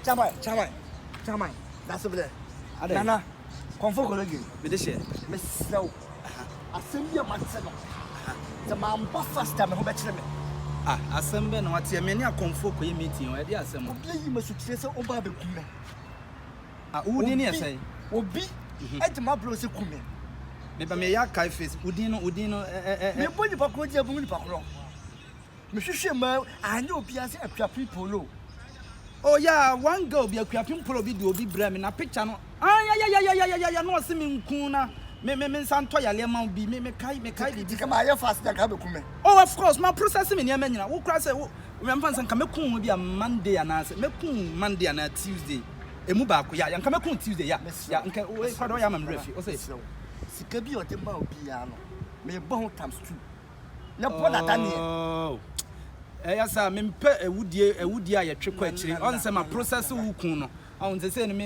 Chama. That's over there. Nana, Komfo colleague. With the share. Miss Snow. Assembly of myself. The man first time I bet them. Assembly no what many a Komfo meeting where they are some. You must success over the woman. Who didn't say? Will be at my brother's woman. Maybe may I kai face Udino. Me put the Pacoja Boon Pacro. Monsieur Shema, I know Piazza a people. Oh yeah, one girl be a crapping pro video be bram in a picture. No, yeah, no swimming kuna. Me Santoya lemon be me kai become my fast that have come. Oh, of course, my processing in Yamena. Who cries a remember and come will be a Monday and answer. Mekun Monday and a Tuesday. A Mubaku, and come Tuesday, yeah, okay, wait for I am refuge. Say so. Sikabi or the Mount Piano. May bone times two. No, oh. Yes, I mean, a woody, I trick actually. On some process who kuno. On the same,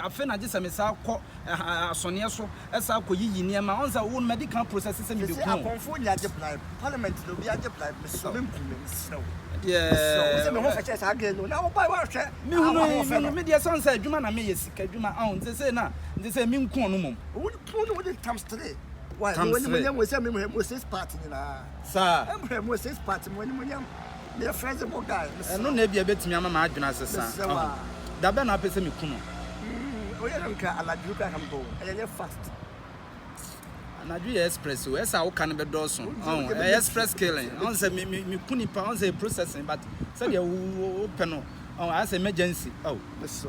I feel I just a missile call Sonia so as I could ye near my own medical processes and you confirm that Parliament will be at the plan, Mr. Snow. Yeah, now by what media son said, Juma, I may sick, Juma own, they say now, they say, Mim Conum. What it comes today? Why, when was his party, sir, was his party when we are friends of guy. And no, maybe a bit to Mamma as a son. That Ben up is a Mikuno. I don't care, I like you can go, and you're fast. And I do espresso, as our cannibal Dawson. Oh, express killing. On the me puni pounds a processing, but said you open as emergency. Oh, Miss.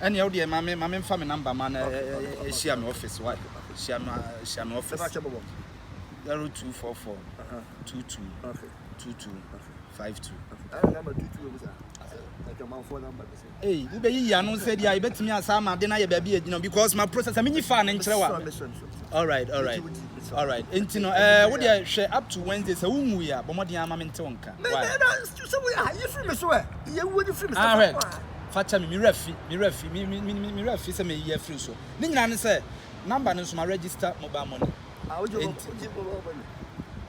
And your dear mammy, family number man, she am office, what? She am office. 0244 22 52. I remember 22 was that. Hey, you be no said I bet me as I'm deny baby, because my process I mean you fan and all right. Intino, what you share up to Wednesday, so we are, but what the amateur tonka. You from us, you would from Facha me refi, some year free so. Ningan say, number is my register mobile money.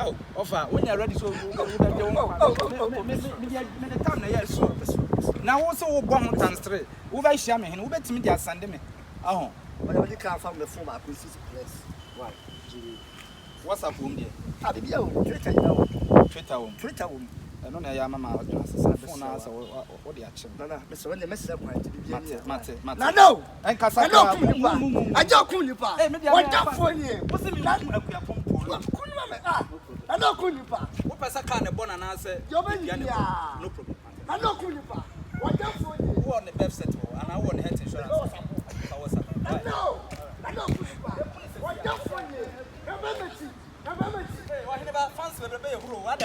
Oh, offer when you're ready, so now also 1 times 3. Who by shaman, who bet me their Sunday? Oh, but you can't find the form of place. Why? What's up, woman? I'll be Twitter. I don't know, Mamma, what the action. No, Mr. When the message Mate. No, and Cassandra, I don't call you. What up for you? What's the meaning? I don't call you. What was a kind of bon and answer? No problem. I don't call you. What up for you? Who on the best set, and I want health insurance. I don't call you. What up for you? Remember, what about fancy with the bay of rule? What